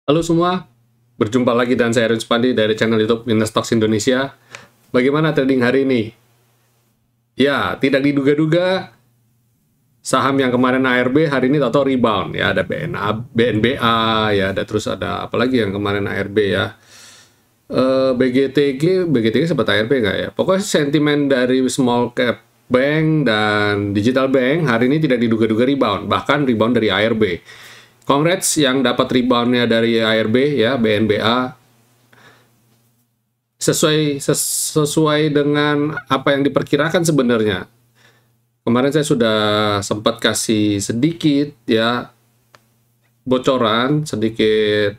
Halo semua, berjumpa lagi dengan saya Erwin Supandi dari channel YouTube Investors Indonesia. Bagaimana trading hari ini? Ya, tidak diduga-duga saham yang kemarin ARB hari ini tahu rebound ya, ada BNBA ya, ada apa lagi yang kemarin ARB ya. BGTG sempat ARB nggak ya? Pokoknya sentimen dari small cap bank dan digital bank hari ini tidak diduga-duga rebound, bahkan rebound dari ARB. Congrats yang dapat reboundnya dari ARB ya, BNBA sesuai dengan apa yang diperkirakan sebenarnya. Kemarin saya sudah sempat kasih sedikit ya bocoran, sedikit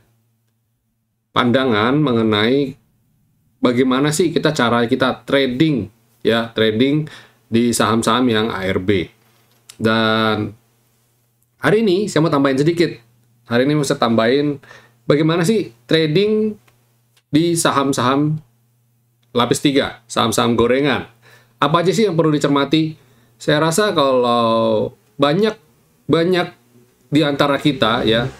pandangan mengenai bagaimana sih cara kita trading ya, trading di saham-saham yang ARB. Dan hari ini saya mau tambahin sedikit. Hari ini mau saya tambahin bagaimana sih trading di saham-saham lapis 3, saham-saham gorengan. Apa aja sih yang perlu dicermati? Saya rasa kalau banyak di antara kita ya,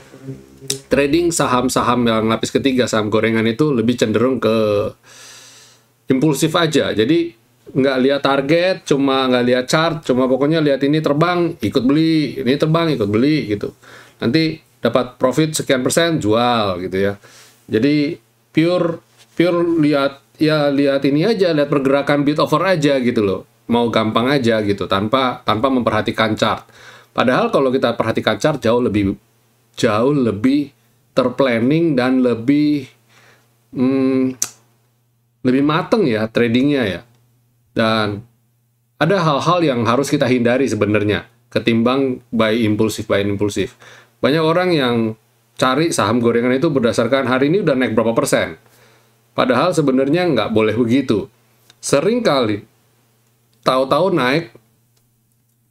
trading saham-saham yang lapis ketiga, saham gorengan itu lebih cenderung ke impulsif aja. Jadi nggak lihat target, nggak lihat chart, cuma pokoknya lihat ini terbang, ikut beli, ini terbang, ikut beli gitu. Nanti dapat profit sekian persen, jual gitu ya. Jadi pure lihat ini aja, lihat pergerakan bid offer aja gitu loh. Mau gampang aja gitu, tanpa memperhatikan chart. Padahal kalau kita perhatikan chart jauh lebih terplanning dan lebih mateng ya tradingnya ya. Dan ada hal-hal yang harus kita hindari sebenarnya ketimbang buy impulsif. Banyak orang yang cari saham gorengan itu berdasarkan hari ini udah naik berapa persen. Padahal sebenarnya nggak boleh begitu. Sering kali tahu-tahu naik,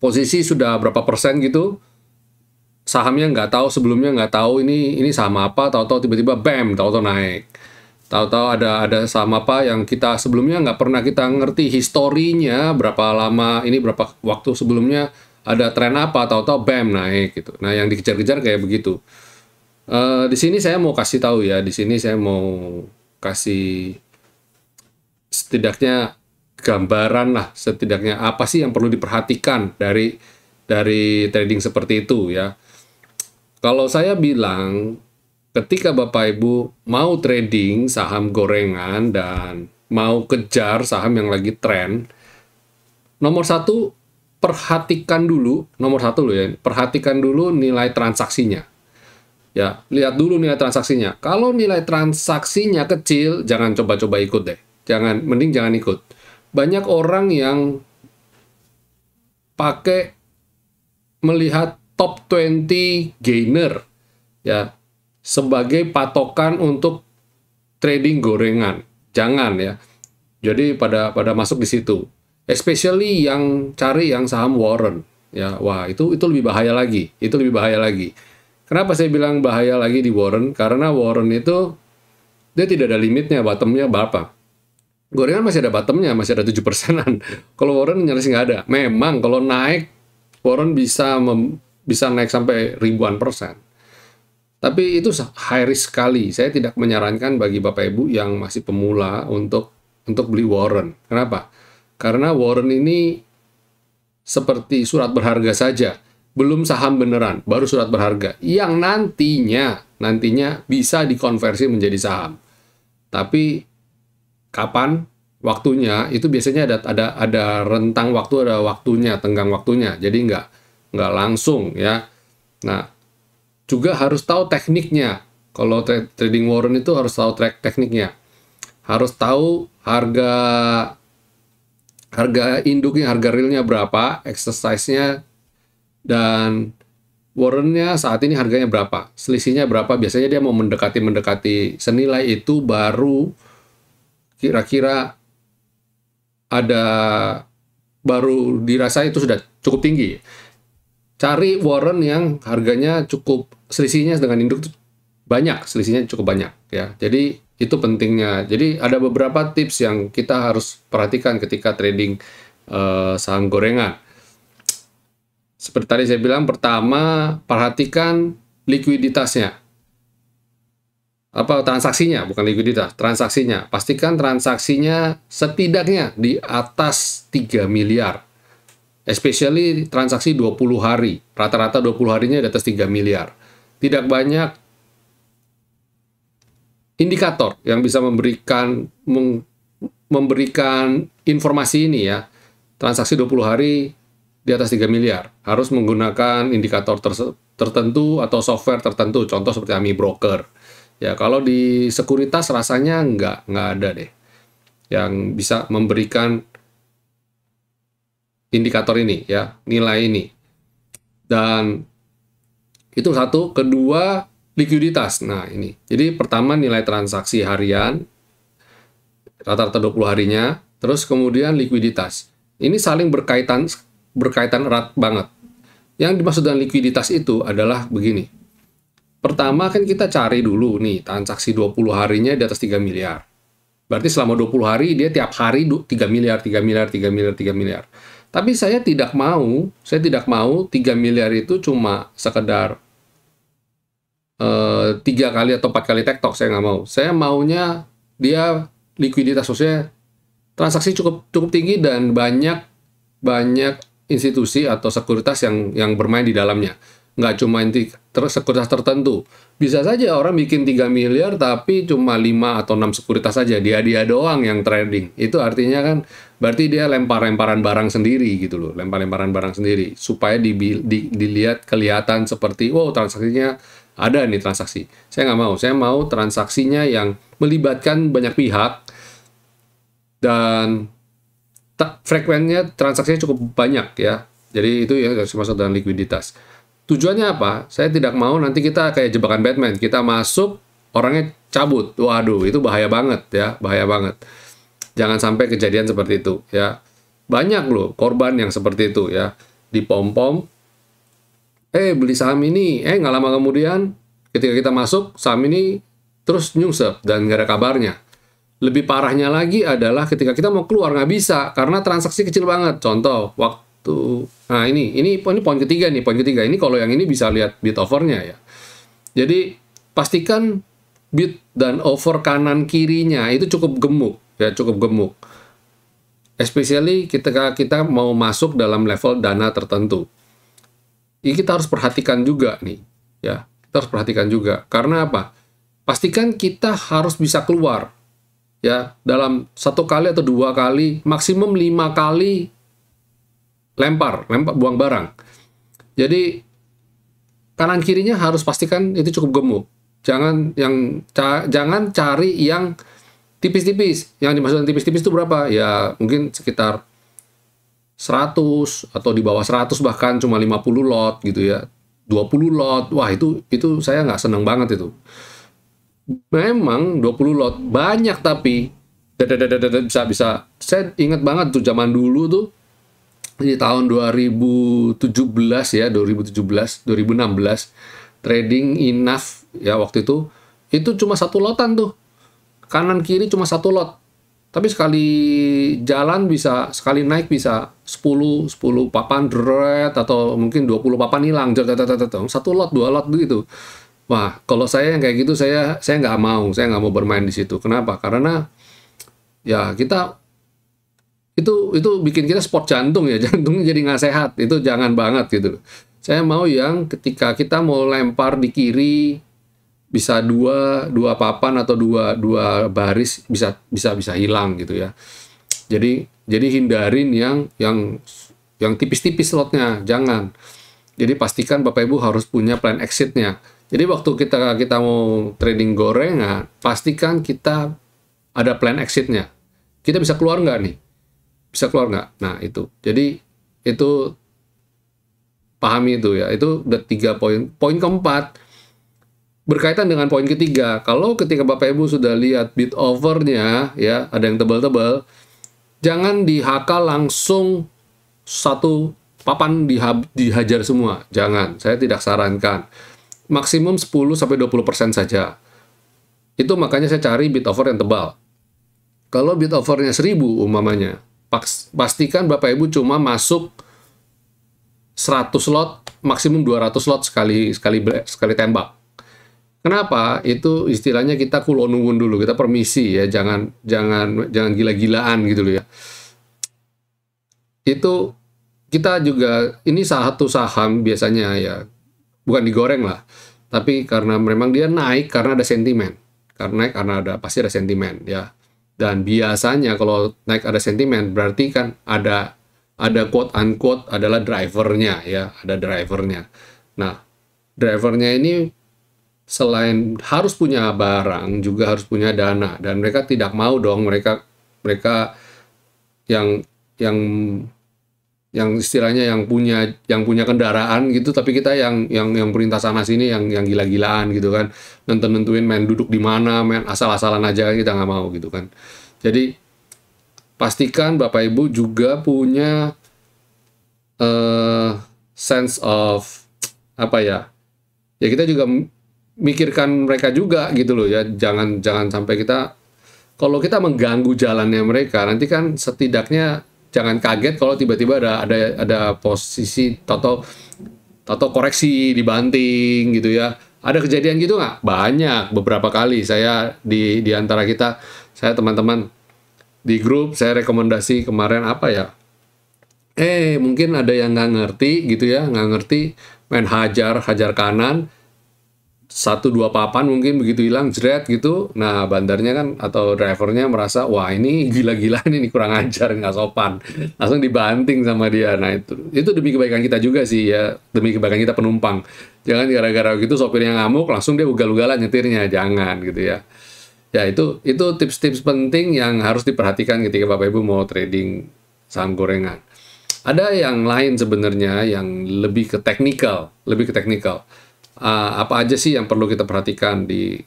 posisi sudah berapa persen gitu, sahamnya nggak tahu, sebelumnya nggak tahu ini saham apa, tahu-tahu tiba-tiba bam, tahu-tahu naik. Tahu-tahu ada saham apa yang kita sebelumnya nggak pernah kita ngerti historinya, berapa lama, ini berapa waktu sebelumnya ada tren apa, tahu-tahu bam naik gitu. Nah yang dikejar-kejar kayak begitu. Di sini saya mau kasih tahu ya, di sini saya mau kasih setidaknya gambaran lah, setidaknya apa sih yang perlu diperhatikan dari trading seperti itu ya. Kalau saya bilang ketika Bapak Ibu mau trading saham gorengan dan mau kejar saham yang lagi tren, nomor satu perhatikan dulu nilai transaksinya. Ya, lihat dulu nilai transaksinya. Kalau nilai transaksinya kecil, jangan coba-coba ikut deh. Mending jangan ikut. Banyak orang yang pakai melihat top 20 gainer ya sebagai patokan untuk trading gorengan. Jangan ya. Jadi pada masuk di situ. Especially yang cari yang saham Warren ya. Wah, itu lebih bahaya lagi. Kenapa saya bilang bahaya lagi di Warren? Karena Warren itu dia tidak ada limitnya, bottomnya berapa. Gorengan masih ada bottomnya, masih ada 7%-an. Kalau Warren nyaris nggak ada. Memang kalau naik, Warren bisa naik sampai ribuan persen. Tapi itu high risk sekali. Saya tidak menyarankan bagi Bapak Ibu yang masih pemula untuk beli Warren. Kenapa? Karena Warren ini seperti surat berharga saja. Belum saham beneran, baru surat berharga. Yang nantinya bisa dikonversi menjadi saham. Tapi kapan waktunya itu biasanya ada rentang waktu, ada waktunya, tenggang waktunya. Jadi nggak langsung ya. Nah, juga harus tahu tekniknya. Kalau trading Warren itu harus tahu tekniknya. Harus tahu harga induknya, harga realnya berapa, exercise-nya, dan Warren-nya saat ini harganya berapa, selisihnya berapa. Biasanya dia mau mendekati senilai itu baru kira-kira baru dirasa itu sudah cukup tinggi. Cari Warren yang harganya cukup, selisihnya dengan induk banyak, selisihnya cukup banyak ya. Jadi itu pentingnya. Jadi ada beberapa tips yang kita harus perhatikan ketika trading saham gorengan. Seperti tadi saya bilang, pertama perhatikan likuiditasnya. apa transaksinya, bukan likuiditas, transaksinya. Pastikan transaksinya setidaknya di atas 3 miliar. Especially transaksi 20 hari. Rata-rata 20 harinya di atas 3 miliar. Tidak banyak indikator yang bisa memberikan informasi ini ya. Transaksi 20 hari di atas 3 miliar. Harus menggunakan indikator tertentu atau software tertentu. Contoh seperti AMI Broker. Ya, kalau di sekuritas rasanya nggak ada deh yang bisa memberikan indikator ini, ya, nilai ini. Dan itu satu. Kedua, likuiditas. Nah, ini. Jadi, pertama nilai transaksi harian, rata-rata 20 harinya, terus kemudian likuiditas. Ini saling berkaitan erat banget. Yang dimaksud dengan likuiditas itu adalah begini. Pertama kan kita cari dulu nih, transaksi 20 harinya di atas 3 miliar. Berarti selama 20 hari dia tiap hari 3 miliar, 3 miliar, 3 miliar, 3 miliar. Tapi saya tidak mau 3 miliar itu cuma sekedar 3 kali atau 4 kali tektok, saya nggak mau. Saya maunya dia likuiditas, maksudnya transaksi cukup tinggi dan banyak institusi atau sekuritas yang bermain di dalamnya. Nggak cuma sekuritas tertentu. Bisa saja orang bikin 3 miliar tapi cuma 5 atau 6 sekuritas saja. Dia doang yang trading. Itu artinya kan berarti dia lempar-lemparan barang sendiri gitu loh. Lempar-lemparan barang sendiri. Supaya dilihat kelihatan seperti, wow transaksinya ada nih transaksi. Saya nggak mau. Saya mau transaksinya yang melibatkan banyak pihak dan frekuensinya transaksinya cukup banyak ya. Jadi itu yang dimaksud dengan likuiditas. Tujuannya apa? Saya tidak mau nanti kita kayak jebakan Batman. Kita masuk, orangnya cabut. Waduh, itu bahaya banget ya, bahaya banget. Jangan sampai kejadian seperti itu ya. Banyak loh korban yang seperti itu ya. Dipom-pom, beli saham ini, nggak lama kemudian ketika kita masuk, saham ini terus nyungsep dan nggak ada kabarnya. Lebih parahnya lagi adalah ketika kita mau keluar nggak bisa karena transaksi kecil banget. Contoh, nah ini poin ketiga nih, poin ketiga. Ini kalau yang ini bisa lihat bid overnya ya. Jadi pastikan bid dan over kanan kirinya itu cukup gemuk ya, cukup gemuk. Especially ketika kita mau masuk dalam level dana tertentu. Ini kita harus perhatikan juga nih ya. Kita harus perhatikan juga. Karena apa? Pastikan kita harus bisa keluar ya dalam 1 kali atau 2 kali, maksimum 5 kali lempar buang barang. Jadi kanan kirinya harus pastikan itu cukup gemuk. Jangan cari yang tipis-tipis. Yang dimaksud tipis-tipis itu berapa? Ya mungkin sekitar 100 atau di bawah 100, bahkan cuma 50 lot gitu ya. 20 lot. Wah, itu saya nggak seneng banget itu. Memang 20 lot banyak tapi bisa. Saya ingat banget tuh zaman dulu tuh di tahun 2017 ya, 2016 trading enough ya waktu itu cuma 1 lotan tuh. Kanan kiri cuma 1 lot. Tapi sekali jalan bisa, sekali naik bisa 10 papan deret atau mungkin 20 papan hilang. 1 lot, 2 lot gitu. Wah, kalau saya yang kayak gitu saya nggak mau bermain di situ. Kenapa? Karena ya itu bikin kita sport jantung ya, jantungnya jadi nggak sehat. Itu jangan banget gitu. Saya mau yang ketika kita mau lempar di kiri bisa dua papan atau dua baris bisa hilang gitu ya. Jadi hindarin yang tipis-tipis slotnya, jangan. Jadi pastikan Bapak Ibu harus punya plan exitnya. Jadi waktu kita mau trading gorengan, pastikan kita ada plan exitnya. Kita bisa keluar nggak nih? Bisa keluar nggak? Nah itu. Jadi itu pahami itu ya. Itu udah 3 poin. Poin keempat berkaitan dengan poin ketiga. Kalau ketika Bapak Ibu sudah lihat bid overnya ya, ada yang tebal-tebal, jangan di HK langsung 1 papan dihajar semua. Jangan. Saya tidak sarankan. Maksimum 10-20% saja. Itu makanya saya cari bid over yang tebal. Kalau bid overnya 1000 umpamanya, pastikan Bapak Ibu cuma masuk 100 lot, maksimum 200 lot sekali tembak. Kenapa? Itu istilahnya kita kulonuwun dulu, kita permisi ya, jangan gila-gilaan gitu loh ya. Itu kita juga, ini salah satu saham biasanya ya, bukan digoreng lah, tapi karena memang dia naik karena ada sentimen. Karena pasti ada sentimen ya. Dan biasanya kalau naik ada sentimen berarti kan ada quote unquote adalah drivernya ya, ada drivernya. Nah, drivernya ini selain harus punya barang juga harus punya dana, dan mereka tidak mau dong, mereka mereka yang yang istilahnya yang punya kendaraan gitu, tapi kita yang perintah sana sini, yang gila-gilaan gitu kan, nentuin main duduk di mana, main asal-asalan aja, kita nggak mau gitu kan. Jadi pastikan Bapak Ibu juga punya sense of apa ya, ya kita juga mikirkan mereka juga gitu loh ya, jangan sampai kita, kalau kita mengganggu jalannya mereka, nanti kan setidaknya jangan kaget kalau tiba-tiba ada posisi toto koreksi dibanting gitu ya. Ada kejadian gitu nggak? Banyak, beberapa kali saya di antara kita, saya teman-teman di grup, saya rekomendasi kemarin apa ya? Mungkin ada yang nggak ngerti gitu ya, nggak ngerti, main hajar kanan, 1-2 papan mungkin begitu hilang, jret gitu. Nah, bandarnya kan atau drivernya merasa, wah ini gila-gilaan, ini kurang ajar, nggak sopan. Langsung dibanting sama dia. Nah, itu demi kebaikan kita juga sih ya, demi kebaikan kita penumpang. Jangan gara-gara gitu sopirnya ngamuk, langsung dia ugal-ugalan nyetirnya, jangan gitu ya. Ya, itu tips-tips penting yang harus diperhatikan ketika Bapak Ibu mau trading saham gorengan. Ada yang lain sebenarnya yang lebih ke teknikal. Apa aja sih yang perlu kita perhatikan di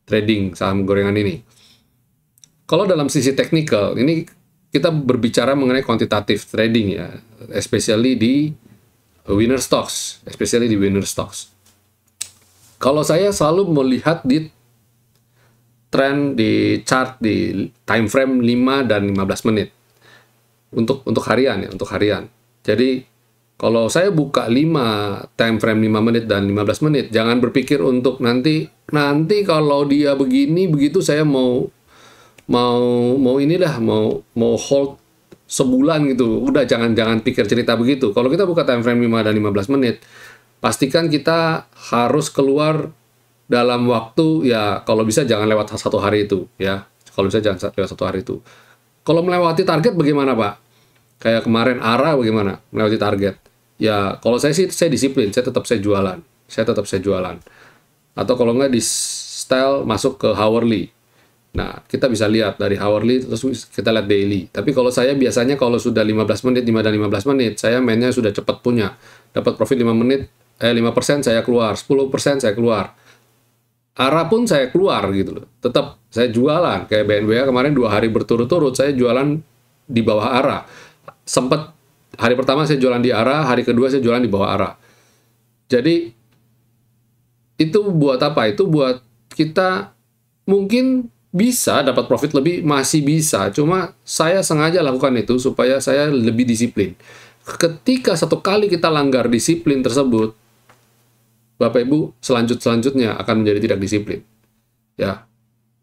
trading saham gorengan ini? Kalau dalam sisi teknikal, ini kita berbicara mengenai quantitative trading ya, especially di winner stocks. Kalau saya selalu melihat di tren di chart di time frame 5 dan 15 menit. Untuk harian ya, untuk harian. Jadi kalau saya buka 5 time frame 5 menit dan 15 menit, jangan berpikir untuk nanti kalau dia begini begitu saya mau hold sebulan gitu. Udah, jangan pikir cerita begitu. Kalau kita buka time frame 5 dan 15 menit, pastikan kita harus keluar dalam waktu ya, kalau bisa jangan lewat 1 hari itu ya. Kalau bisa jangan lewat 1 hari itu. Kalau melewati target bagaimana, Pak? Kayak kemarin ARA bagaimana? Melewati target. Ya, kalau saya sih, saya disiplin. Saya tetap jualan. Atau kalau nggak di style masuk ke hourly. Nah, kita bisa lihat dari hourly, terus kita lihat daily. Tapi kalau saya biasanya kalau sudah 15 menit, 5 dan 15 menit, saya mainnya sudah cepat punya. Dapat profit 5 menit, 5% saya keluar, 10% saya keluar. ARA pun saya keluar gitu loh. Tetap saya jualan. Kayak BNBA kemarin 2 hari berturut-turut, saya jualan di bawah ARA. Sempat hari pertama saya jualan di ARA, hari kedua saya jualan di bawah ARA. Jadi itu buat apa? Itu buat kita mungkin bisa dapat profit lebih, masih bisa. Cuma saya sengaja lakukan itu supaya saya lebih disiplin. Ketika satu kali kita langgar disiplin tersebut, Bapak Ibu selanjutnya akan menjadi tidak disiplin. Ya,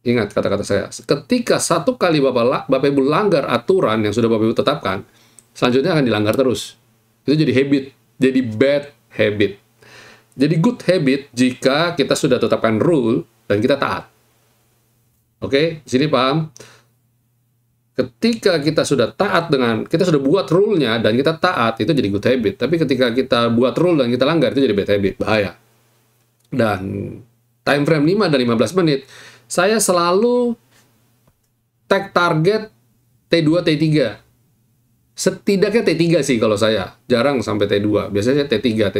ingat kata-kata saya. Ketika satu kali Bapak Ibu langgar aturan yang sudah Bapak Ibu tetapkan, selanjutnya akan dilanggar terus. Itu jadi habit, jadi bad habit. Jadi good habit jika kita sudah tetapkan rule dan kita taat. Oke, di sini paham? Ketika kita sudah taat kita sudah buat rule-nya dan kita taat, itu jadi good habit. Tapi ketika kita buat rule dan kita langgar, itu jadi bad habit, bahaya. Dan time frame 5 dan 15 menit, saya selalu take target T2, T3. Setidaknya T3 sih kalau saya. Jarang sampai T2. Biasanya T3.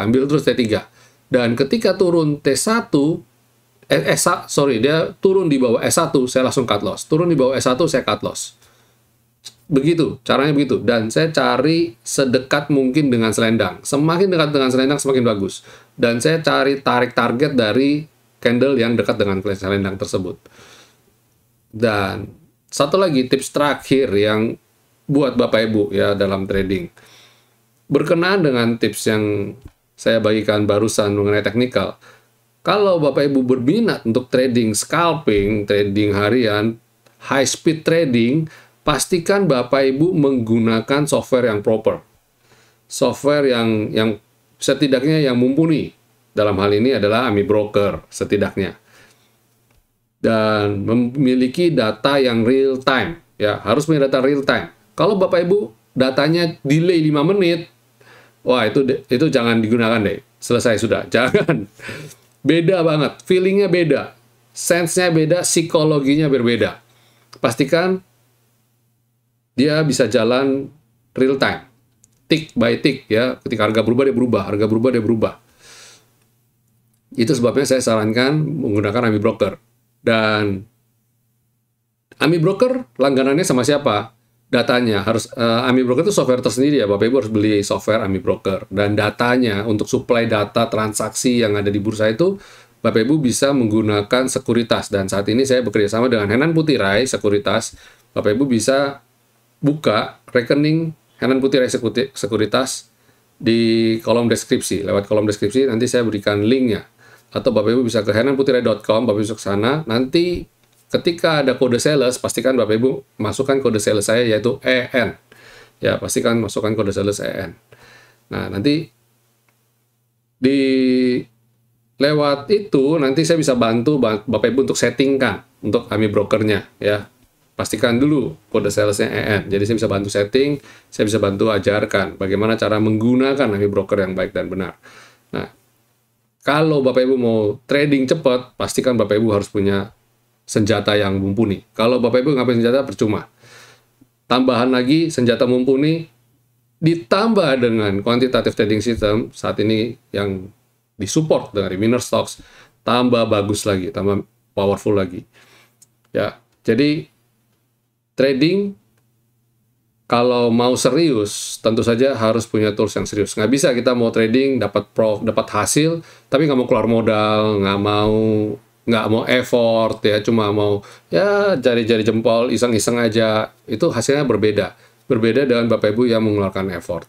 Ambil terus T3. Dan ketika turun T1, dia turun di bawah S1, saya langsung cut loss. Turun di bawah S1, saya cut loss. Begitu, caranya begitu. Dan saya cari sedekat mungkin dengan selendang. Semakin dekat dengan selendang, semakin bagus. Dan saya cari tarik target dari candle yang dekat dengan selendang tersebut. Dan satu lagi tips terakhir yang buat Bapak Ibu ya dalam trading. Berkenaan dengan tips yang saya bagikan barusan mengenai teknikal. Kalau Bapak Ibu berminat untuk trading scalping, trading harian, high speed trading, pastikan Bapak Ibu menggunakan software yang proper. Software yang setidaknya yang mumpuni. Dalam hal ini adalah AMI Broker setidaknya. Dan memiliki data yang real time, ya, harus punya data real time. Kalau Bapak Ibu datanya delay 5 menit, wah itu jangan digunakan deh. Selesai sudah, jangan. Beda banget, feelingnya beda, sense-nya beda, psikologinya berbeda. Pastikan dia bisa jalan real time, tick by tick, ya. Ketika harga berubah dia berubah, harga berubah dia berubah. Itu sebabnya saya sarankan menggunakan AMI Broker. Dan AMI Broker langganannya sama siapa? Datanya harus AMI Broker itu software tersendiri ya, Bapak Ibu harus beli software AMI Broker. Dan datanya untuk supply data transaksi yang ada di bursa itu, Bapak Ibu bisa menggunakan sekuritas. Dan saat ini saya bekerja sama dengan Henan Putirai Sekuritas. Bapak Ibu bisa buka rekening Henan Putirai Sekuritas di kolom deskripsi. Lewat kolom deskripsi nanti saya berikan linknya. Atau Bapak Ibu bisa ke henanputirai.com, Bapak Ibu bisa ke sana. Nanti ketika ada kode sales, pastikan Bapak Ibu masukkan kode sales saya yaitu EN. Ya, pastikan masukkan kode sales EN. Nah, nanti di lewat itu nanti saya bisa bantu Bapak Ibu untuk settingkan untuk AMI brokernya, ya. Pastikan dulu kode salesnya EN. Jadi saya bisa bantu setting, saya bisa bantu ajarkan bagaimana cara menggunakan AMI broker yang baik dan benar. Nah, kalau Bapak Ibu mau trading cepat, pastikan Bapak Ibu harus punya senjata yang mumpuni. Kalau Bapak Ibu nggak punya senjata, percuma. Tambahan lagi, senjata mumpuni ditambah dengan quantitative trading system, saat ini yang disupport dari winner stocks, tambah bagus lagi, tambah powerful lagi. Ya, jadi trading kalau mau serius, tentu saja harus punya tools yang serius. Nggak bisa kita mau trading, dapat hasil, tapi nggak mau keluar modal, nggak mau effort, ya, cuma mau ya jari-jari jempol, iseng-iseng aja. Itu hasilnya berbeda. Berbeda dengan Bapak Ibu yang mengeluarkan effort.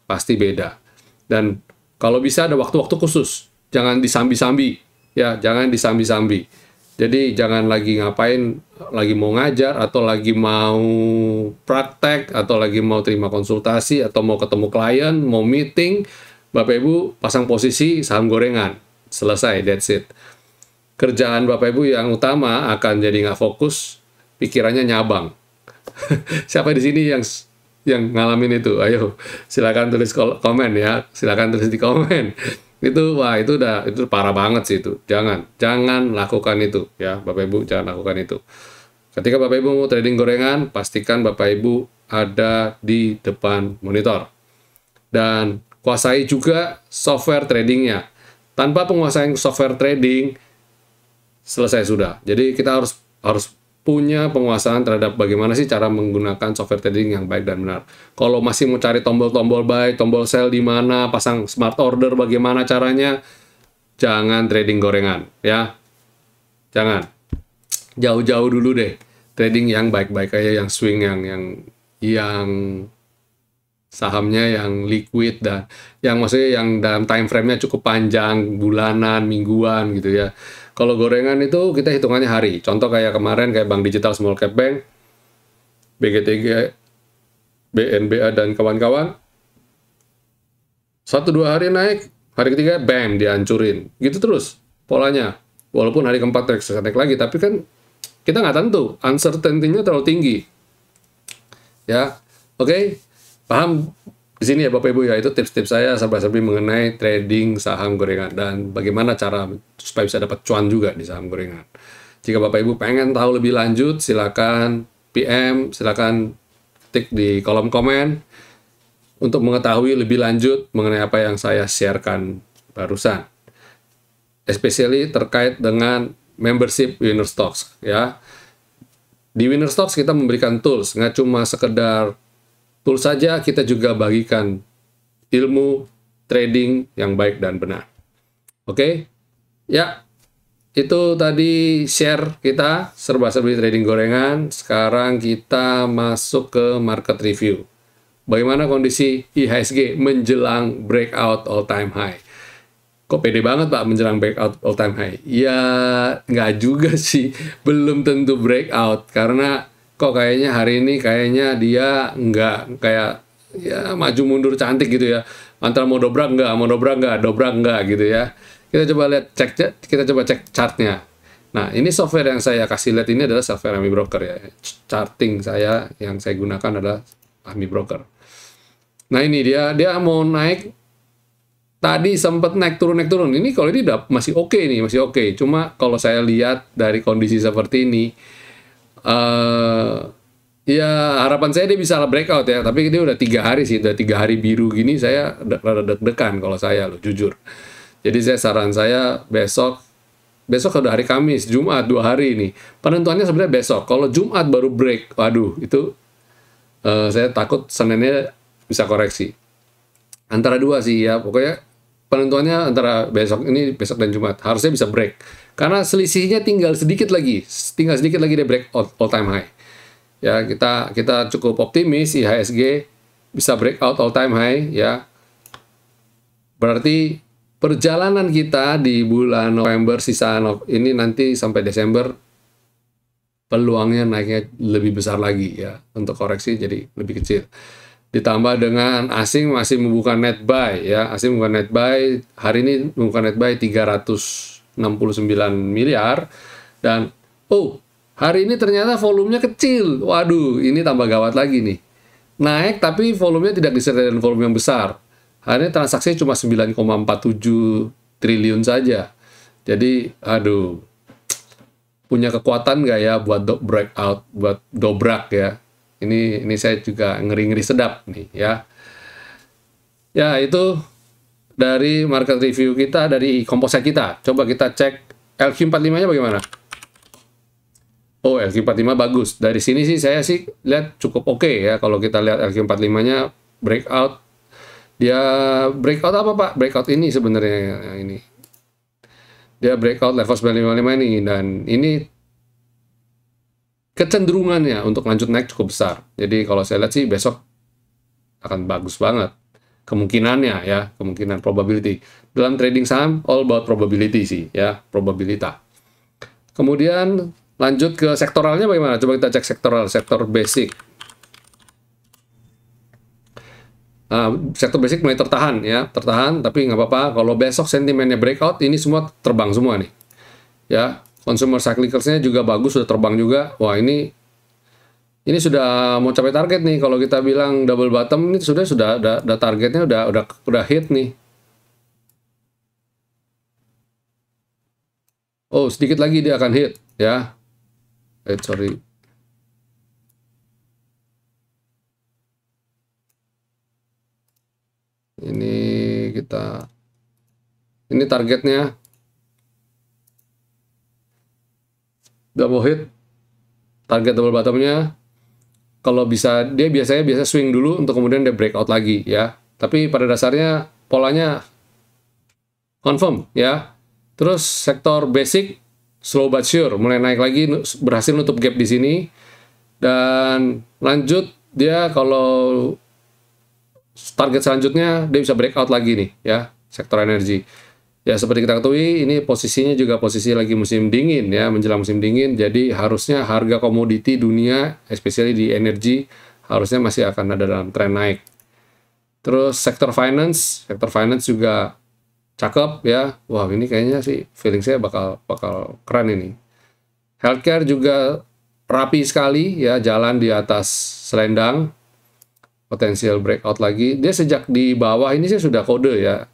Pasti beda. Dan kalau bisa ada waktu-waktu khusus. Jangan disambi-sambi. Ya, jangan disambi-sambi. Jadi jangan lagi ngapain, lagi mau ngajar, atau lagi mau praktek, atau lagi mau terima konsultasi, atau mau ketemu klien, mau meeting, Bapak Ibu pasang posisi saham gorengan. Selesai, that's it. Kerjaan Bapak Ibu yang utama akan jadi nggak fokus, pikirannya nyabang. Siapa di sini yang ngalamin itu? Ayo, silakan tulis komen ya, silakan tulis di komen. Itu parah banget sih itu. Jangan lakukan itu ya, Bapak Ibu, jangan lakukan itu. Ketika Bapak Ibu mau trading gorengan, pastikan Bapak Ibu ada di depan monitor. Dan kuasai juga software tradingnya. Tanpa penguasaan software trading, selesai sudah. Jadi kita harus punya penguasaan terhadap bagaimana sih cara menggunakan software trading yang baik dan benar. Kalau masih mau cari tombol-tombol buy, tombol sell di mana, pasang smart order bagaimana caranya, jangan trading gorengan, ya. Jangan. Jauh-jauh dulu deh. Trading yang baik-baik aja, yang swing, yang sahamnya yang liquid, dan yang maksudnya yang dalam time frame-nya cukup panjang, bulanan, mingguan gitu ya. Kalau gorengan itu kita hitungannya hari. Contoh kayak kemarin kayak Bank Digital Small Cap Bank, BGTG, BNBA dan kawan-kawan. 1-2 hari naik, hari ketiga bam dihancurin. Gitu terus polanya. Walaupun hari keempat naik lagi, tapi kan kita nggak tentu, uncertainty-nya terlalu tinggi. Ya, oke. Paham di sini ya Bapak Ibu ya, itu tips-tips saya serba-serbi mengenai trading saham gorengan dan bagaimana cara supaya bisa dapat cuan juga di saham gorengan. Jika Bapak Ibu pengen tahu lebih lanjut, silakan PM, silakan ketik di kolom komen untuk mengetahui lebih lanjut mengenai apa yang saya sharekan barusan. Especially terkait dengan membership Winner Stocks ya. Di Winner Stocks kita memberikan tools, nggak cuma sekedar tools saja, kita juga bagikan ilmu trading yang baik dan benar. Oke? Ya, itu tadi share kita serba-serbi trading gorengan. Sekarang kita masuk ke market review. Bagaimana kondisi IHSG menjelang breakout all time high? Kok pede banget Pak menjelang breakout all time high? Ya nggak juga sih, belum tentu breakout karena kok kayaknya hari ini kayaknya dia nggak kayak ya maju mundur cantik gitu ya. Antara mau dobrak nggak gitu ya. Kita coba cek chartnya. Nah, ini software yang saya kasih lihat ini adalah software AMI Broker ya. Charting saya yang saya gunakan adalah AMI Broker. Nah, ini dia mau naik. Tadi sempat naik turun. Ini kalau ini masih oke nih, masih oke. Cuma kalau saya lihat dari kondisi seperti ini, ya harapan saya dia bisa breakout ya. Tapi dia udah 3 hari sih, udah 3 hari biru gini, saya rada deg-degan kalau saya loh, jujur. Jadi saran saya besok udah hari Kamis, Jumat 2 hari ini. Penentuannya sebenarnya besok. Kalau Jumat baru break, waduh itu saya takut Seninnya bisa koreksi. Antara dua sih ya, pokoknya penentuannya antara besok dan Jumat harusnya bisa break karena selisihnya tinggal sedikit lagi dia break all time high ya. Kita cukup optimis IHSG bisa breakout all time high ya, berarti perjalanan kita di bulan November sisa ini nanti sampai Desember peluangnya naiknya lebih besar lagi ya, untuk koreksi jadi lebih kecil. Ditambah dengan asing masih membuka net buy ya, asing membuka net buy hari ini, membuka net buy 369 miliar dan hari ini ternyata volumenya kecil. Waduh, ini tambah gawat lagi nih. Naik tapi volumenya tidak disertai dengan volume yang besar. Hari ini transaksi cuma 9,47 triliun saja. Jadi, aduh, punya kekuatan nggak ya buat breakout, buat dobrak ya. Ini saya juga ngeri-ngeri sedap nih ya. Ya, itu dari market review kita, dari komposit kita. Coba kita cek LQ45-nya bagaimana? Oh, LQ45 bagus. Dari sini sih saya sih lihat cukup oke ya. Kalau kita lihat LQ45-nya breakout. Dia breakout apa Pak? Breakout ini sebenarnya ini. Dia breakout level 955 ini, dan ini kecenderungannya untuk lanjut naik cukup besar. Jadi kalau saya lihat sih besok akan bagus banget. Kemungkinannya ya, kemungkinan probability. Dalam trading saham all about probability sih ya, probabilitas. Kemudian lanjut ke sektoralnya bagaimana? Coba kita cek sektoral, sektor basic. Sektor basic mulai tertahan ya, tertahan tapi nggak apa-apa. Kalau besok sentimennya breakout, ini semua terbang semua nih. Ya, consumer cyclicals-nya juga bagus, sudah terbang juga. Wah, ini sudah mau capai target nih. Kalau kita bilang double bottom ini sudah targetnya udah hit nih. Oh, sedikit lagi dia akan hit ya. Sorry. Ini targetnya udah mau hit target double bottomnya. Kalau bisa, dia biasa swing dulu untuk kemudian dia breakout lagi ya. Tapi pada dasarnya polanya confirm ya. Terus sektor basic slow but sure mulai naik lagi, berhasil nutup gap di sini, dan lanjut dia kalau target selanjutnya dia bisa breakout lagi nih ya, sektor energi. Ya seperti kita ketahui ini posisinya juga posisi lagi musim dingin ya, menjelang musim dingin, jadi harusnya harga komoditi dunia, especially di energi, harusnya masih akan ada dalam tren naik. Terus sektor finance juga cakep ya. Wah, ini kayaknya sih feeling saya bakal keren ini. Healthcare juga rapi sekali ya, jalan di atas selendang. Potensial breakout lagi. Dia sejak di bawah ini sih sudah kode ya,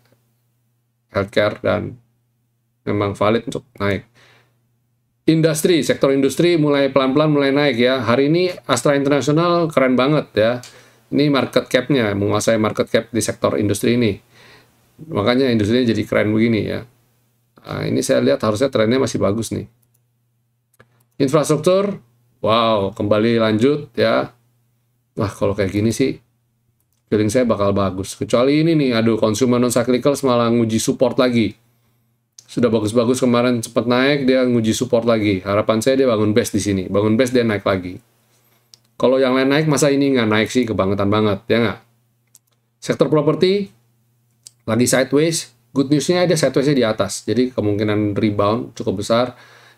healthcare, dan memang valid untuk naik. Sektor industri mulai pelan-pelan mulai naik ya. Hari ini Astra International keren banget ya. Ini market cap-nya, menguasai market cap di sektor industri ini. Makanya industrinya jadi keren begini ya. Nah, ini saya lihat harusnya trennya masih bagus nih. Infrastruktur, wow, kembali lanjut ya. Wah, kalau kayak gini sih feeling saya bakal bagus. Kecuali ini nih, aduh, consumer non-cyclicals malah nguji support lagi. Sudah bagus-bagus kemarin cepat naik, dia nguji support lagi. Harapan saya dia bangun base di sini. Bangun base dia naik lagi. Kalau yang lain naik, masa ini nggak naik sih? Kebangetan banget, ya nggak? Sektor properti lagi sideways, good news-nya dia sideways-nya di atas, jadi kemungkinan rebound cukup besar.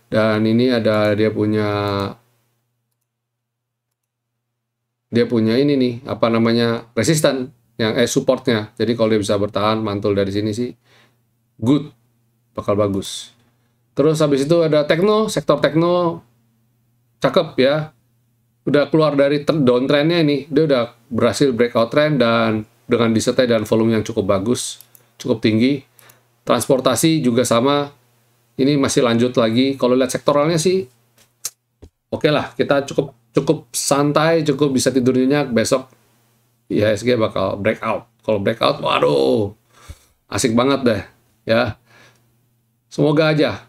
Dan ini ada dia punya ini nih, apa namanya, resisten yang supportnya. Jadi kalau dia bisa bertahan mantul dari sini sih good, bakal bagus. Terus habis itu ada tekno, sektor tekno cakep ya. Udah keluar dari downtrendnya ini, dia udah berhasil breakout trend dan dengan disertai dan volume yang cukup bagus, cukup tinggi. Transportasi juga sama, ini masih lanjut lagi. Kalau lihat sektoralnya sih, oke lah, kita cukup santai, cukup bisa tidur nyenyak. Besok IHSG bakal breakout. Kalau breakout, waduh, asik banget deh ya. Semoga aja.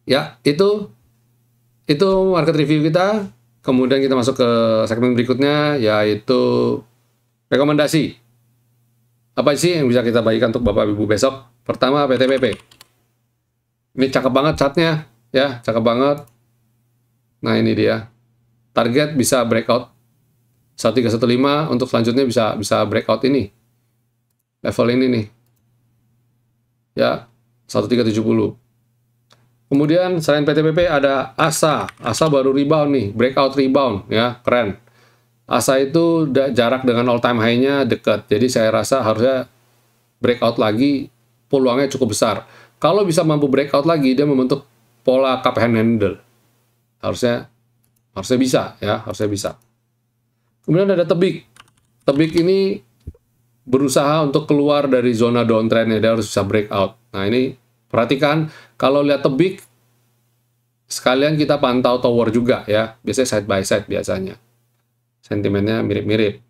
Ya, itu market review kita. Kemudian kita masuk ke segmen berikutnya, yaitu rekomendasi. Apa sih yang bisa kita bagikan untuk Bapak Ibu besok? Pertama, PTPP. Ini cakep banget chartnya, ya, cakep banget. Nah, ini dia. Target bisa breakout 1315, untuk selanjutnya bisa breakout ini. Level ini nih. Ya, 1370. Kemudian selain PTPP ada ASA. ASA baru rebound nih, breakout rebound ya, keren. ASA itu jarak dengan all time high-nya dekat. Jadi saya rasa harusnya breakout lagi, peluangnya cukup besar. Kalau bisa mampu breakout lagi, dia membentuk pola cup and handle. Harusnya bisa ya, harusnya bisa. Kemudian ada tebik. Tebik ini berusaha untuk keluar dari zona downtrend-nya, dia harus bisa breakout. Nah, ini perhatikan, kalau lihat tebik, sekalian kita pantau tower juga ya. Biasanya side by side biasanya. Sentimennya mirip-mirip.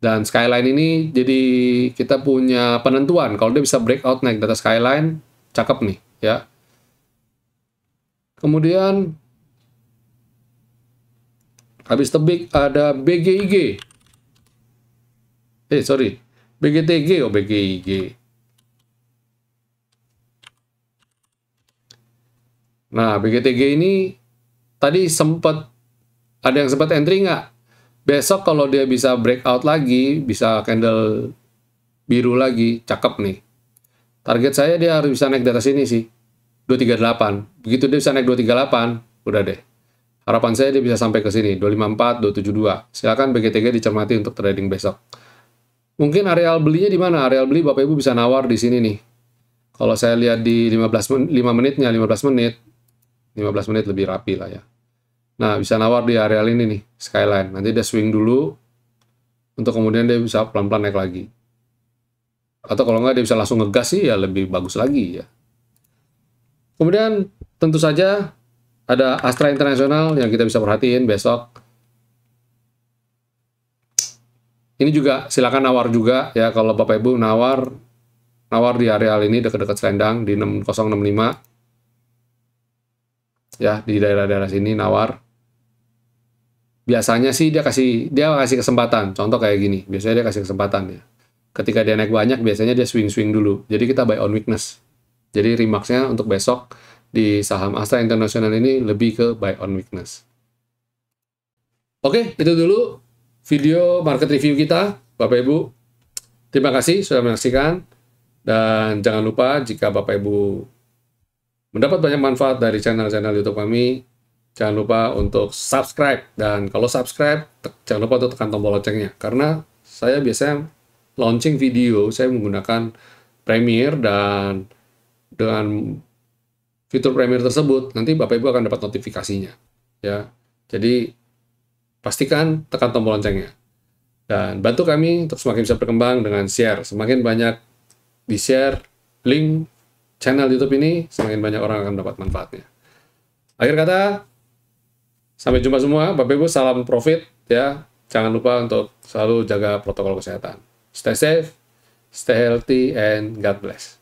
Dan skyline ini jadi kita punya penentuan. Kalau dia bisa breakout naik data skyline, cakep nih ya. Kemudian habis tebik ada BGIG. BGTG BGIG. Nah, BGTG ini tadi ada yang sempat entry nggak? Besok kalau dia bisa breakout lagi, bisa candle biru lagi, cakep nih. Target saya dia harus bisa naik di atas ini sih, 238. Begitu dia bisa naik 238, udah deh. Harapan saya dia bisa sampai ke sini, 254, 272. Silakan BGTG dicermati untuk trading besok. Mungkin areal belinya di mana? Areal beli Bapak Ibu bisa nawar di sini nih. Kalau saya lihat di 15 menit, 15 menit lebih rapi lah ya. Nah, bisa nawar di areal ini nih, skyline. Nanti dia swing dulu, untuk kemudian dia bisa pelan-pelan naik lagi. Atau kalau nggak dia bisa langsung ngegas sih, ya lebih bagus lagi ya. Kemudian, tentu saja, ada Astra International yang kita bisa perhatiin besok. Ini juga silakan nawar juga ya, kalau Bapak Ibu nawar di areal ini dekat-dekat selendang di 6065. Ya, di daerah-daerah sini nawar. Biasanya sih dia kasih kesempatan. Contoh kayak gini, biasanya dia kasih kesempatan ya. Ketika dia naik banyak, biasanya dia swing dulu. Jadi kita buy on weakness. Jadi remarks-nya untuk besok di saham Astra International ini lebih ke buy on weakness. Oke, itu dulu video market review kita, Bapak Ibu. Terima kasih sudah menyaksikan. Dan jangan lupa jika Bapak Ibu mendapat banyak manfaat dari channel-channel YouTube kami, jangan lupa untuk subscribe. Dan kalau subscribe, jangan lupa untuk tekan tombol loncengnya. Karena saya biasanya launching video, saya menggunakan Premiere, dan dengan fitur Premiere tersebut, nanti Bapak Ibu akan dapat notifikasinya. Ya, jadi pastikan tekan tombol loncengnya. Dan bantu kami untuk semakin bisa berkembang dengan share. Semakin banyak di-share link channel YouTube ini, semakin banyak orang akan mendapat manfaatnya. Akhir kata, sampai jumpa semua. Bapak Ibu, salam profit ya. Jangan lupa untuk selalu jaga protokol kesehatan. Stay safe, stay healthy, and God bless.